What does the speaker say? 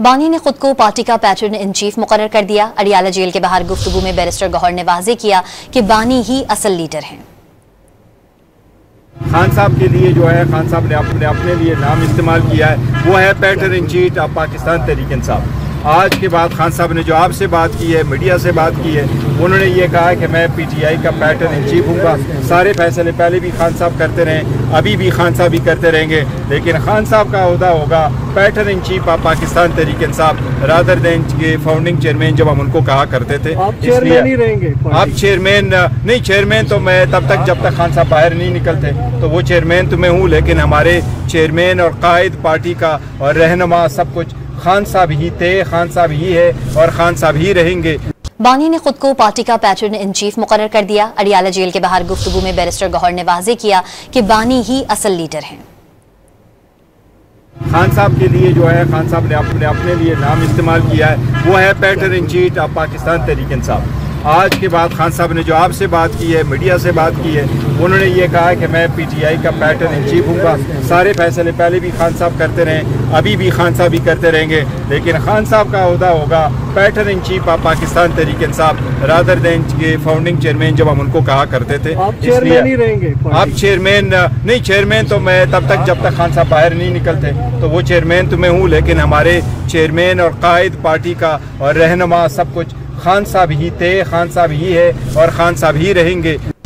बानी ने खुद को पार्टी का पैटर्न इन चीफ मुकर्रर कर दिया। अडियाला जेल के बाहर गुफ्तगू में बैरिस्टर गौहर ने वाज़ेह किया कि बानी ही असल लीडर हैं। खान साहब के लिए जो है, खान साहब ने अपने लिए नाम इस्तेमाल किया है, वो है patron in chief of Pakistan Tehreek Insaf. आज के बाद खान साहब ने जो आपसे बात की है, मीडिया से बात की है, उन्होंने ये कहा है कि मैं पीटीआई का पैटर्न इन चीफ हूँगा। सारे फैसले पहले भी खान साहब करते रहे, अभी भी खान साहब ही करते रहेंगे, लेकिन खान साहब का ओहदा होगा pattern in chief of Pakistan Tehreek Insaf rather than के फाउंडिंग चेयरमैन जब हम उनको कहा करते थे। आप चेयरमैन ही रहेंगे? आप चेयरमैन नहीं, चेयरमैन तो मैं तब तक जब तक खान साहब बाहर नहीं निकलते, तो वो चेयरमैन तो मैं हूँ, लेकिन हमारे चेयरमैन और कायद पार्टी का और रहनुमा सब कुछ खान साहब ही थे, खान साहब ही है और खान साहब ही रहेंगे। बानी ने खुद को पार्टी का पैटर्न इन चीफ मुकर्रर कर दिया। अडियाला जेल के बाहर गुफ्तगू में बैरिस्टर गौहर ने वाज़ेह किया कि बानी ही असल लीडर हैं। खान साहब के लिए जो है, खान साहब ने अपने लिए नाम इस्तेमाल किया है, वो है patron in chief of Pakistan Tehreek Insaf. आज के बाद खान साहब ने जो आपसे बात की है, मीडिया से बात की है, उन्होंने ये कहा है कि मैं पीटीआई का पैटर्न इन चीफ हूँगा। सारे फैसले पहले भी खान साहब करते रहे, अभी भी खान साहब ही करते रहेंगे, लेकिन खान साहब का ओहदा होगा pattern in chief of Pakistan Tehreek Insaf rather than के फाउंडिंग चेयरमैन जब हम उनको कहा करते थे। आप चेयरमैन ही रहेंगे? आप चेयरमैन नहीं, चेयरमैन तो मैं तब तक जब तक खान साहब बाहर नहीं निकलते, तो वो चेयरमैन तो मैं हूँ, लेकिन हमारे चेयरमैन और कायद पार्टी का और रहनुमा सब कुछ खान साहब ही थे, खान साहब ही है और खान साहब ही रहेंगे।